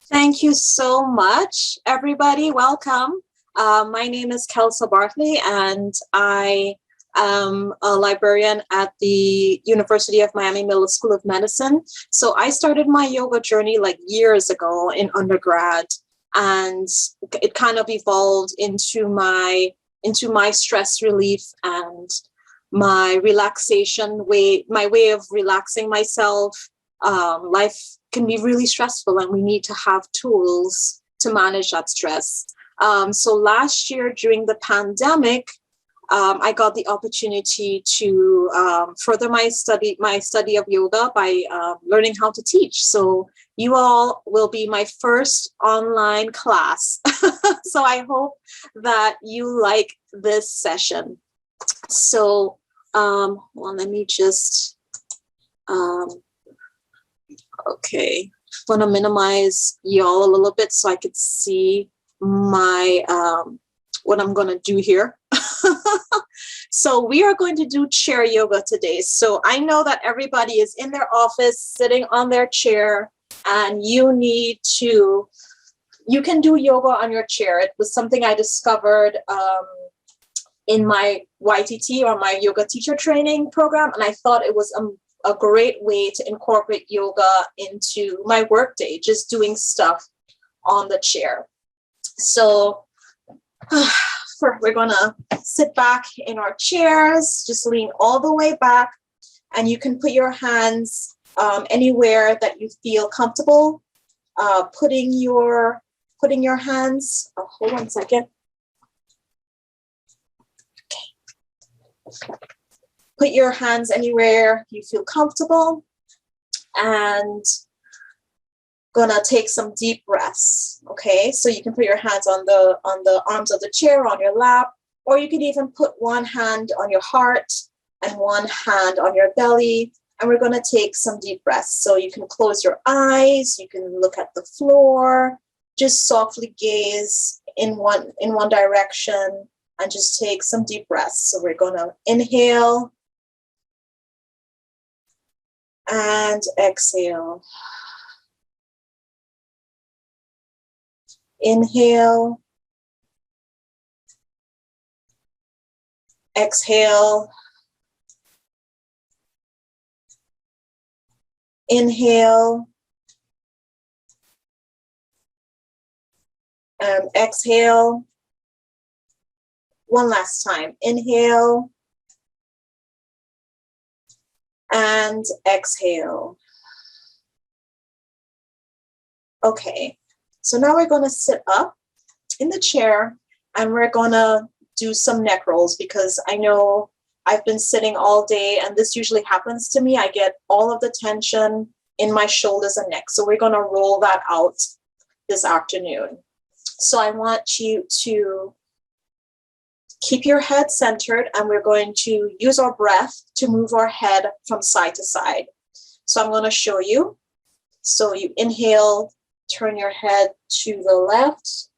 Thank you so much, everybody. Welcome. My name is Kelsa Bartley, and I am a librarian at the University of Miami Miller School of Medicine. So I started my yoga journey like years ago in undergrad, and it kind of evolved into my stress relief and my relaxation way, my way of relaxing myself. Life can be really stressful, and we need to have tools to manage that stress. So last year during the pandemic, I got the opportunity to further my study of yoga by learning how to teach. So you all will be my first online class. So I hope that you like this session. So well, let me just okay, I'm going to minimize y'all a little bit so I could see my what I'm going to do here. So we are going to do chair yoga today. So I know that everybody is in their office sitting on their chair, and you can do yoga on your chair. It was something I discovered in my YTT, or my yoga teacher training program, and I thought it was a great way to incorporate yoga into my workday, just doing stuff on the chair. So we're gonna sit back in our chairs, just lean all the way back, and you can put your hands anywhere that you feel comfortable. Putting your hands, hold on a second. Okay. Put your hands anywhere you feel comfortable, and gonna take some deep breaths. Okay, so you can put your hands on the arms of the chair, on your lap, or you can even put one hand on your heart and one hand on your belly, and we're gonna take some deep breaths. So you can close your eyes, you can look at the floor, just softly gaze in one direction, and just take some deep breaths. So we're gonna inhale and exhale. Inhale, exhale, inhale, and exhale. One last time. Inhale and exhale. Okay, so now we're going to sit up in the chair, and we're going to do some neck rolls, because I know I've been sitting all day, and this usually happens to me. I get all of the tension in my shoulders and neck. So we're going to roll that out this afternoon. So I want you to keep your head centered, and we're going to use our breath to move our head from side to side. So I'm going to show you. So you inhale, turn your head to the left.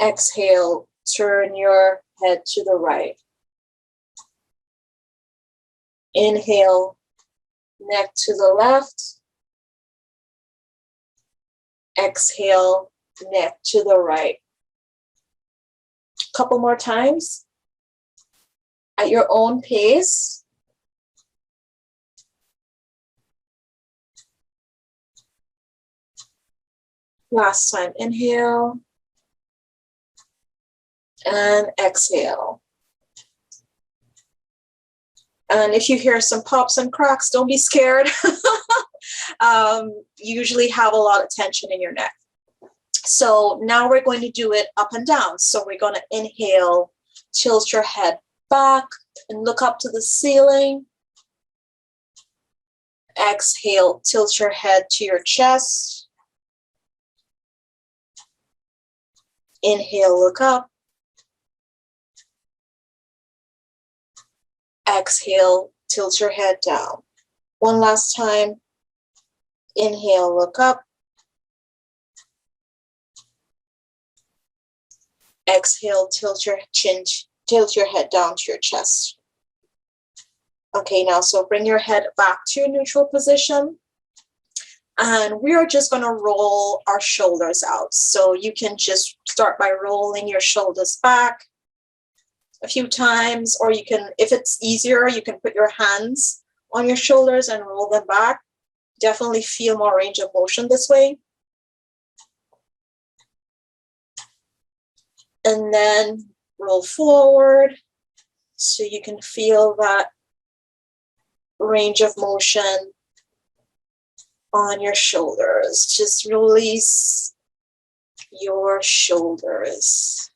Exhale, turn your head to the right. Inhale, neck to the left. Exhale, neck to the right. Couple more times at your own pace. Last time, inhale and exhale. And if you hear some pops and cracks, don't be scared. You usually have a lot of tension in your neck. So now we're going to do it up and down. So we're going to inhale, tilt your head back and look up to the ceiling. Exhale, tilt your head to your chest. Inhale, look up. Exhale, tilt your head down. One last time. Inhale, look up. Exhale, tilt your head down to your chest. Okay, now so bring your head back to your neutral position. And we are just going to roll our shoulders out. So you can just start by rolling your shoulders back a few times, or you can, if it's easier, you can put your hands on your shoulders and roll them back. Definitely feel more range of motion this way. And then roll forward so you can feel that range of motion on your shoulders. Just release your shoulders.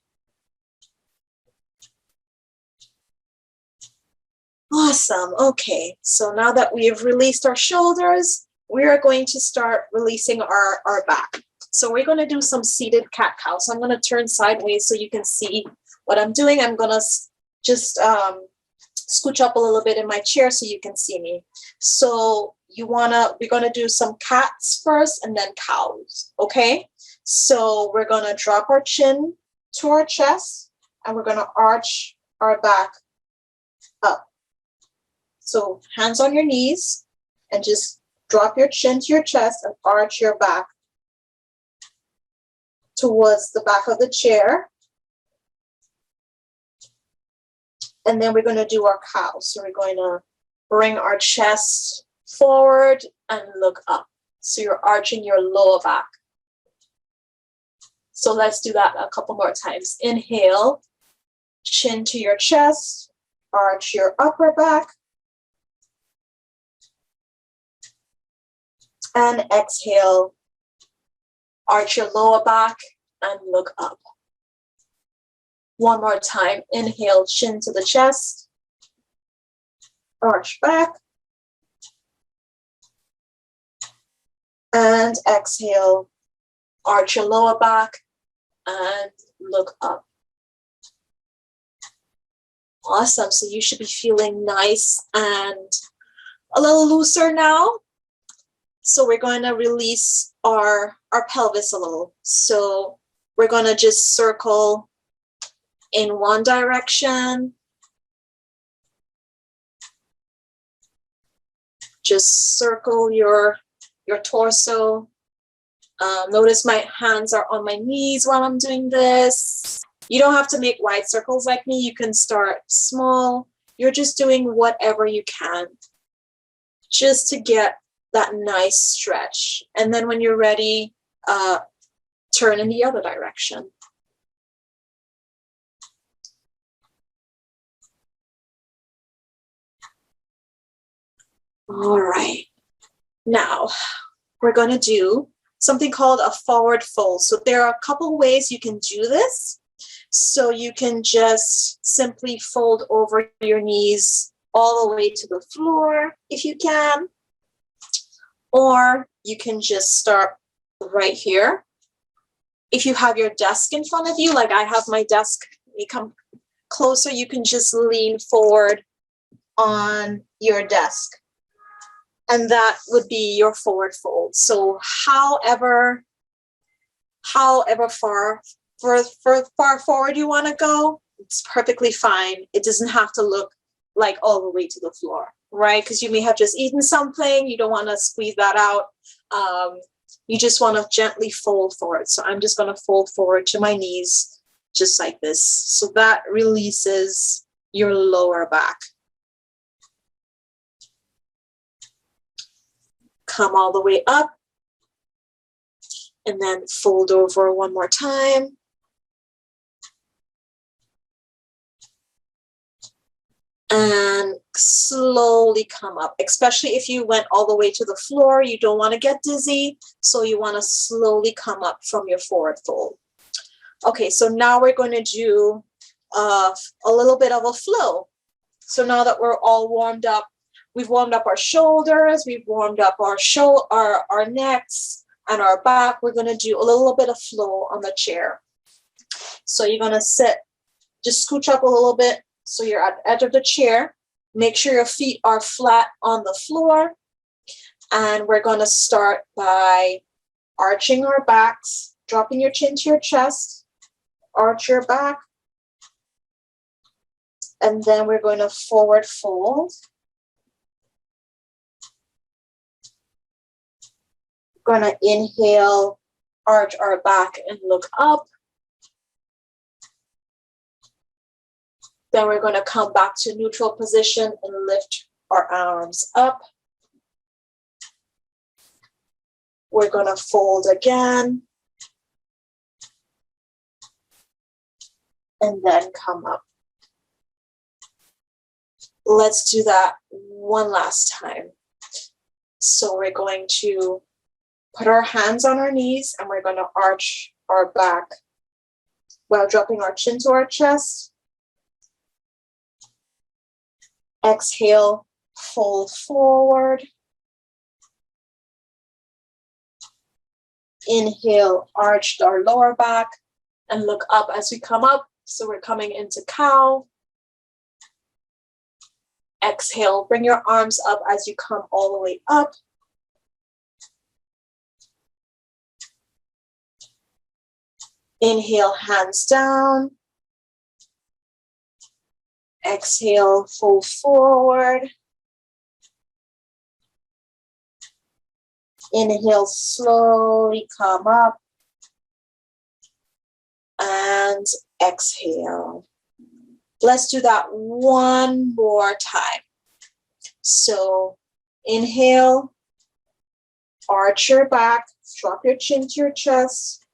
Awesome. Okay, so now that we have released our shoulders, we are going to start releasing our back. So we're going to do some seated cat-cow. So I'm going to turn sideways so you can see what I'm doing. I'm going to just scooch up a little bit in my chair so you can see me. So we're going to do some cats first and then cows, okay? So we're going to drop our chin to our chest and we're going to arch our back up. So hands on your knees and just drop your chin to your chest and arch your back towards the back of the chair. And then we're going to do our cow. So we're going to bring our chest forward and look up. So you're arching your lower back. So let's do that a couple more times. Inhale, chin to your chest, arch your upper back. And exhale, arch your lower back and look up. One more time. Inhale, chin to the chest, arch back. And exhale, arch your lower back and look up. Awesome. So you should be feeling nice and a little looser now. So we're going to release our pelvis a little. So we're going to just circle in one direction. Just circle your torso. Notice my hands are on my knees while I'm doing this. You don't have to make wide circles like me. You can start small. You're just doing whatever you can just to get that nice stretch. And then when you're ready, turn in the other direction. All right. Now we're going to do something called a forward fold. So there are a couple ways you can do this. So you can just simply fold over your knees all the way to the floor if you can. Or you can just start right here. If you have your desk in front of you, like I have my desk, you come closer, you can just lean forward on your desk. And that would be your forward fold. So however far forward you want to go, it's perfectly fine. It doesn't have to look like all the way to the floor, right? Because you may have just eaten something. You don't want to squeeze that out. You just want to gently fold forward. So I'm just going to fold forward to my knees, just like this. So that releases your lower back. Come all the way up. And then fold over one more time. And slowly come up, especially if you went all the way to the floor. You don't want to get dizzy, so you want to slowly come up from your forward fold. Okay, so now we're going to do a little bit of a flow. So now that we're all warmed up, we've warmed up our shoulders, we've warmed up our necks and our back. We're going to do a little bit of flow on the chair. So you're going to sit, just scooch up a little bit. So you're at the edge of the chair. Make sure your feet are flat on the floor. And we're going to start by arching our backs, dropping your chin to your chest, arch your back. And then we're going to forward fold. We're going to inhale, arch our back and look up. Then we're going to come back to neutral position and lift our arms up. We're going to fold again. And then come up. Let's do that one last time. So we're going to put our hands on our knees and we're going to arch our back while dropping our chin to our chest. Exhale, fold forward. Inhale, arch our lower back and look up as we come up. So we're coming into cow. Exhale, bring your arms up as you come all the way up. Inhale, hands down. Exhale, fold forward. Inhale, slowly come up. And exhale. Let's do that one more time. So inhale, arch your back, drop your chin to your chest.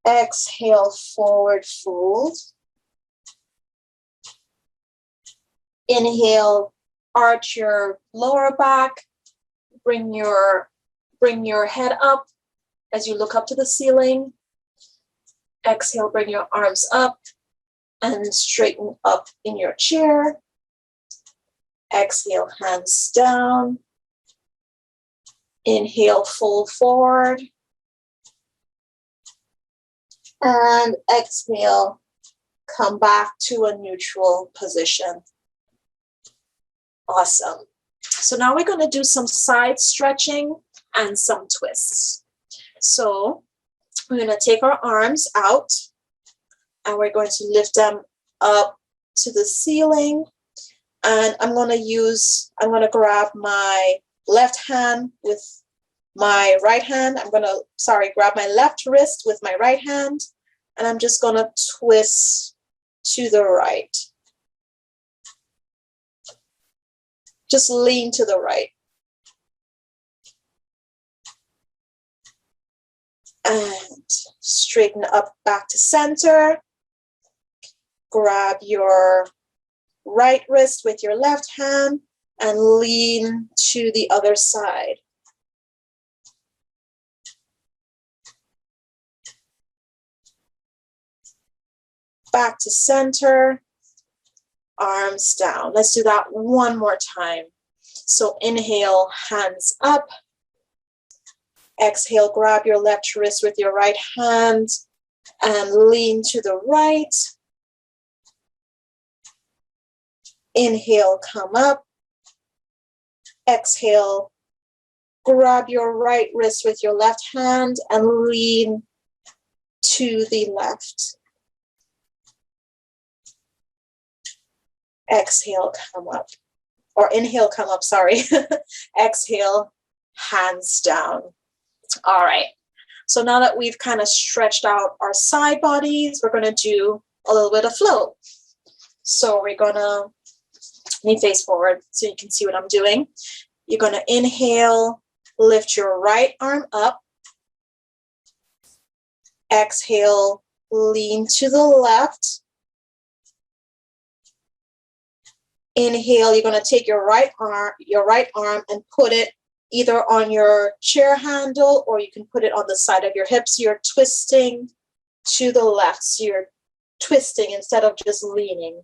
Exhale, forward fold. Inhale, arch your lower back. Bring your head up as you look up to the ceiling. Exhale, bring your arms up and straighten up in your chair. Exhale, hands down. Inhale, fold forward. And exhale, come back to a neutral position. Awesome. So now we're going to do some side stretching and some twists. So we're going to take our arms out and we're going to lift them up to the ceiling. And I'm going to grab my left hand with my right hand. Grab my left wrist with my right hand. And I'm just going to twist to the right. Just lean to the right. And straighten up back to center. Grab your right wrist with your left hand and lean to the other side. Back to center, arms down. Let's do that one more time. So inhale, hands up. Exhale, grab your left wrist with your right hand and lean to the right. Inhale, come up. Exhale, grab your right wrist with your left hand and lean to the left. Exhale, come up. Or inhale, come up, sorry. Exhale, hands down. All right. So now that we've kind of stretched out our side bodies, we're going to do a little bit of flow. So we're going to, let me face forward so you can see what I'm doing. You're going to inhale, lift your right arm up. Exhale, lean to the left. Inhale, you're going to take your right arm and put it either on your chair handle or you can put it on the side of your hips. You're twisting to the left. So you're twisting instead of just leaning.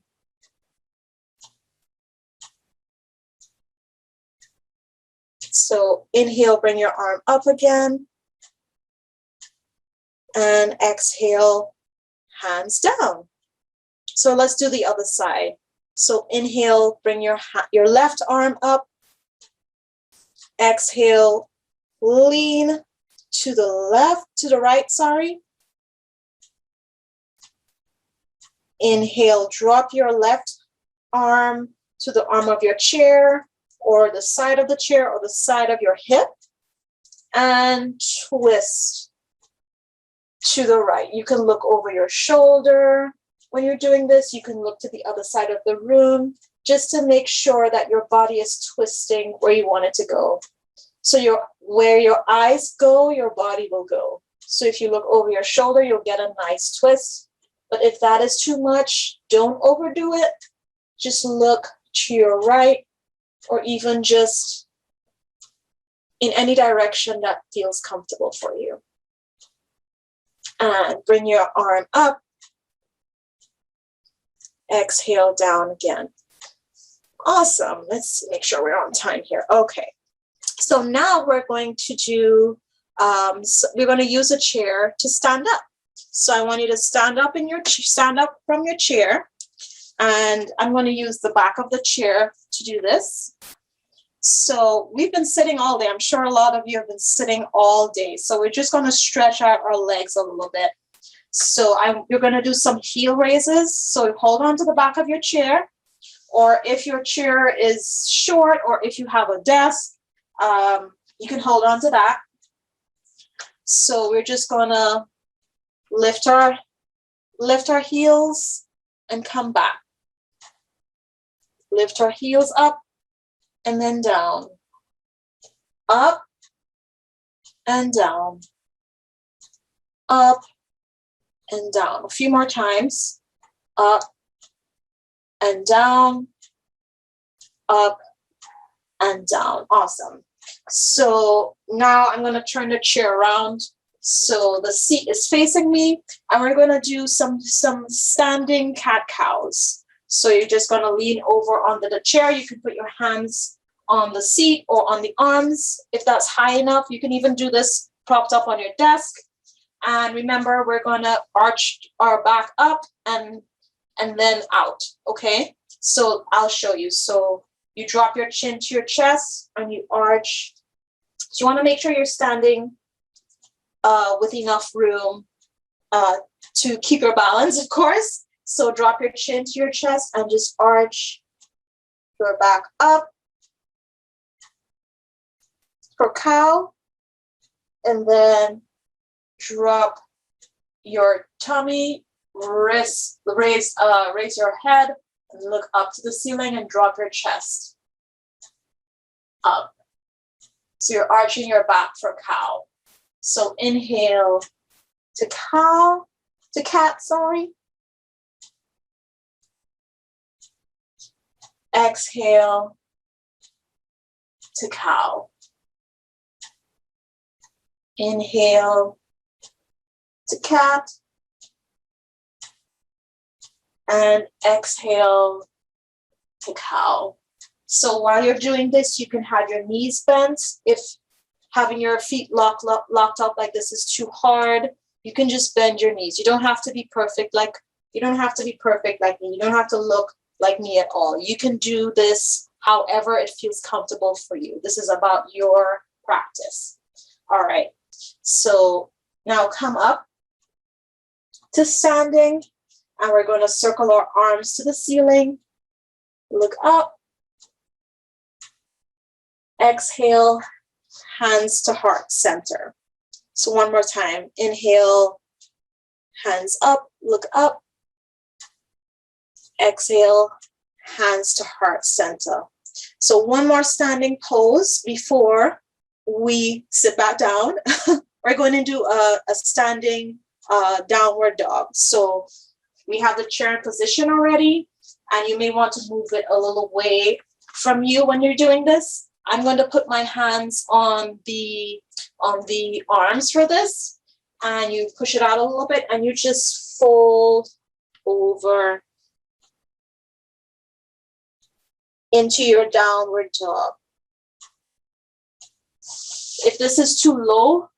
So inhale, bring your arm up again. And exhale, hands down. So let's do the other side. So inhale, bring your left arm up. Exhale, lean to the right, sorry. Inhale, drop your left arm to the arm of your chair or the side of the chair or the side of your hip, and twist to the right. You can look over your shoulder when you're doing this. You can look to the other side of the room just to make sure that your body is twisting where you want it to go. So where your eyes go, your body will go. So if you look over your shoulder, you'll get a nice twist. But if that is too much, don't overdo it. Just look to your right, or even just in any direction that feels comfortable for you. And bring your arm up. Exhale down again. Awesome. Let's make sure we're on time here. Okay. So now we're going to do, we're going to use a chair to stand up. So I want you to stand up from your chair, and I'm going to use the back of the chair to do this. So we've been sitting all day. I'm sure a lot of you have been sitting all day. So we're just going to stretch out our legs a little bit. So you're going to do some heel raises. So hold on to the back of your chair, or if your chair is short, or if you have a desk, you can hold on to that. So we're just going to lift our heels and come back. Lift our heels up and then down. Up and down. Up and down. A few more times. Up and down. Up and down. Awesome. So now I'm going to turn the chair around so the seat is facing me, and we're going to do some standing cat-cows. So you're just going to lean over onto the chair. You can put your hands on the seat or on the arms if that's high enough. You can even do this propped up on your desk. And remember, we're going to arch our back up and then out, okay? So I'll show you. So you drop your chin to your chest and you arch. So you want to make sure you're standing with enough room to keep your balance, of course. So drop your chin to your chest and just arch your back up for cow. And then drop your tummy, raise your head, and look up to the ceiling and drop your chest up. So you're arching your back for cow. So inhale to cow, to cat, sorry. Exhale to cow. Inhale to cat. And exhale to cow. So while you're doing this, you can have your knees bent. If having your feet locked up like this is too hard, you can just bend your knees. You don't have to be perfect like me. You don't have to look like me at all. You can do this however it feels comfortable for you. This is about your practice. All right. So now come up to standing, and we're going to circle our arms to the ceiling. Look up. Exhale, hands to heart center. So one more time. Inhale, hands up, look up. Exhale, hands to heart center. So one more standing pose before we sit back down. We're going to do a standing downward dog. So we have the chair in position already, and you may want to move it a little away from you when you're doing this. I'm going to put my hands on the arms for this, and you push it out a little bit, and you just fold over into your downward dog. If this is too low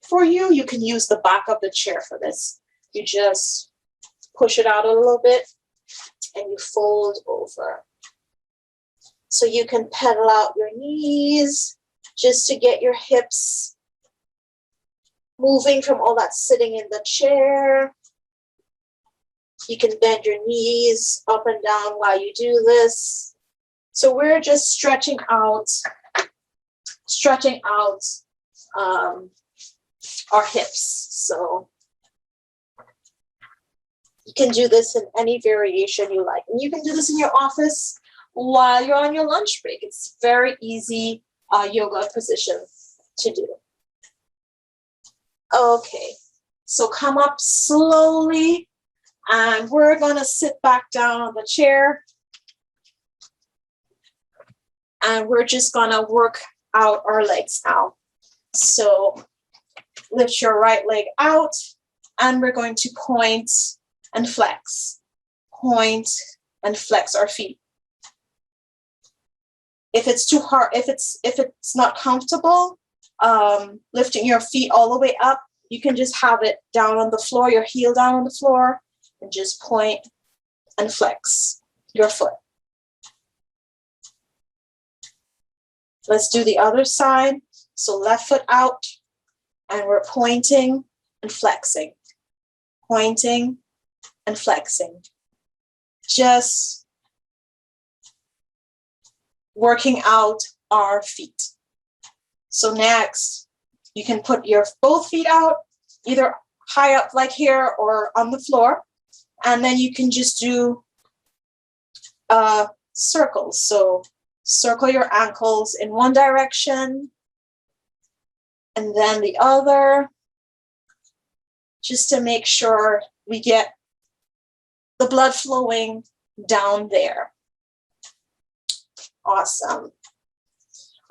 for you, you can use the back of the chair for this. You just push it out a little bit and you fold over. So you can pedal out your knees just to get your hips moving from all that sitting in the chair. You can bend your knees up and down while you do this. So we're just stretching out our hips. So you can do this in any variation you like. And you can do this in your office while you're on your lunch break. It's very easy yoga position to do. Okay, so come up slowly, and we're gonna sit back down on the chair, and we're just gonna work out our legs now. So lift your right leg out, and we're going to point and flex our feet. If it's too hard, if it's not comfortable, lifting your feet all the way up, you can just have it down on the floor, your heel down on the floor, and just point and flex your foot. Let's do the other side. So left foot out, and we're pointing and flexing, pointing and flexing. Just working out our feet. So next, you can put your both feet out, either high up like here or on the floor. And then you can just do circles. So circle your ankles in one direction and then the other, just to make sure we get the blood flowing down there. Awesome.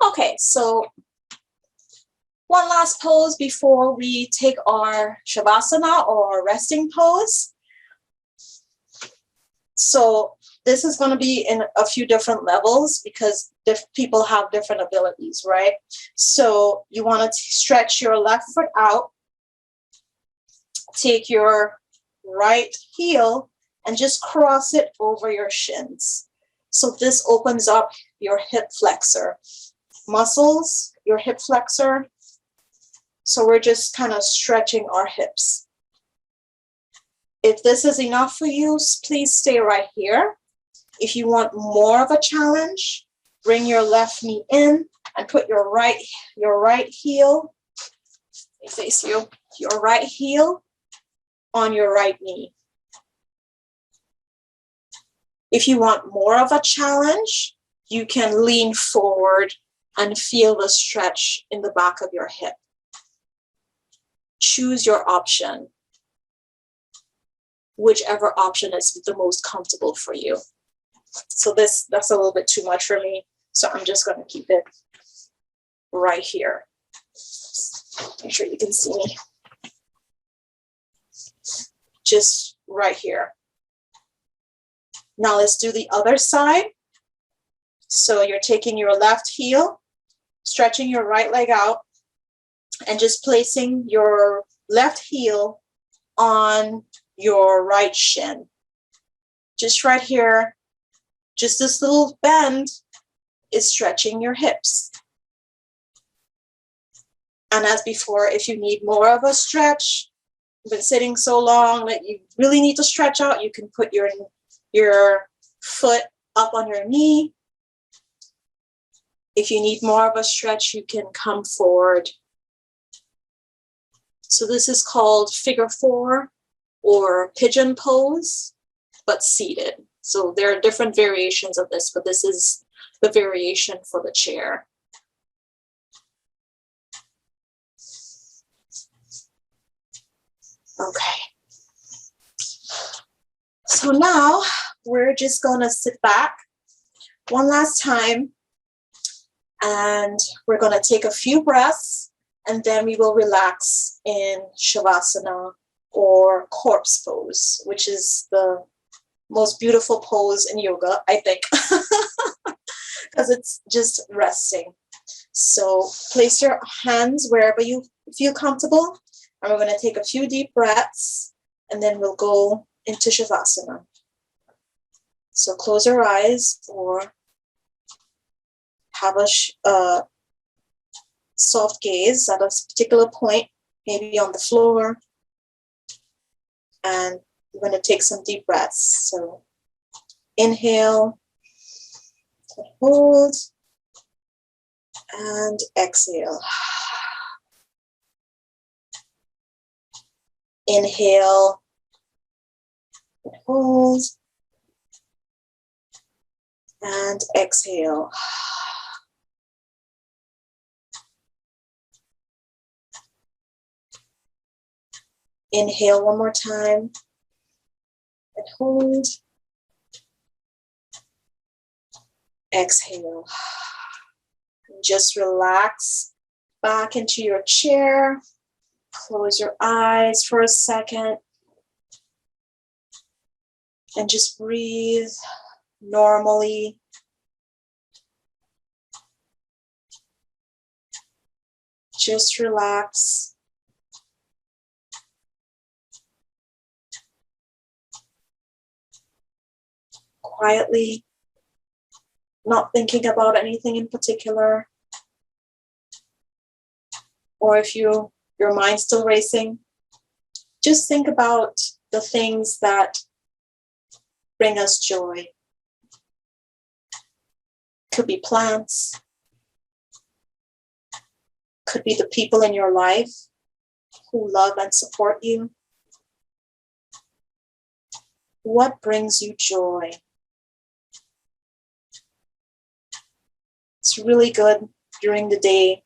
Okay, so one last pose before we take our Shavasana or resting pose. So this is going to be in a few different levels because people have different abilities, right? So you want to stretch your left foot out, take your right heel and just cross it over your shins. So this opens up your hip flexor muscles, your hip flexor. So we're just kind of stretching our hips. If this is enough for you, please stay right here. If you want more of a challenge, bring your left knee in and put your right heel, face you, your right heel on your right knee. If you want more of a challenge, you can lean forward and feel the stretch in the back of your hip. Choose your option, whichever option is the most comfortable for you. So that's a little bit too much for me, so I'm just going to keep it right here. Make sure you can see me. Just right here. Now let's do the other side. So you're taking your left heel, stretching your right leg out, and just placing your left heel on your right shin. Just right here, just this little bend is stretching your hips. And as before, if you need more of a stretch, you've been sitting so long that you really need to stretch out, you can put your foot up on your knee. If you need more of a stretch, you can come forward. So this is called figure 4 or pigeon pose, but seated. So there are different variations of this, but this is the variation for the chair. Okay. So now we're just gonna sit back one last time and we're gonna take a few breaths and then we will relax in Shavasana or corpse pose, which is the most beautiful pose in yoga, I think, because it's just resting. So place your hands wherever you feel comfortable, and we're going to take a few deep breaths, and then we'll go into Shavasana. So close your eyes or have a soft gaze at a particular point, maybe on the floor, and we're going to take some deep breaths. So inhale Hold and exhale. Inhale, hold, and exhale. Inhale one more time, and hold. Exhale. And just relax back into your chair. Close your eyes for a second. And just breathe normally. Just relax. Quietly, not thinking about anything in particular. Or if your mind's still racing, just think about the things that bring us joy. Could be plants, could be the people in your life who love and support you. What brings you joy? It's really good during the day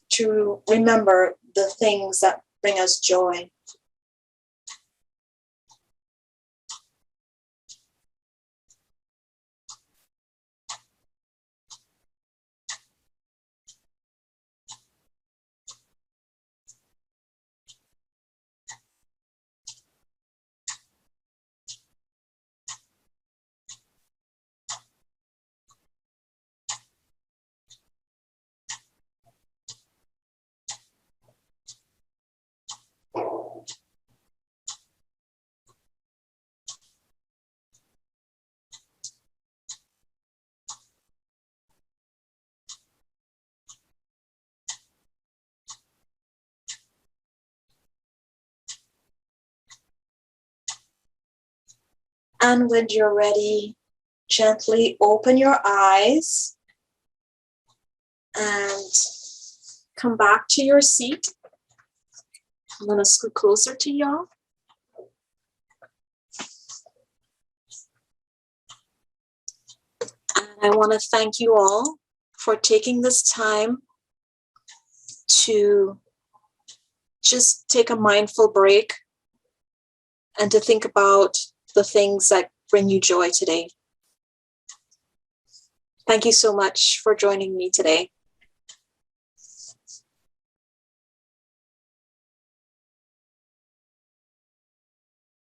to remember the things that bring us joy. And when you're ready, gently open your eyes and come back to your seat. I'm going to scoot closer to y'all. And I want to thank you all for taking this time to just take a mindful break and to think about the things that bring you joy today. Thank you so much for joining me today.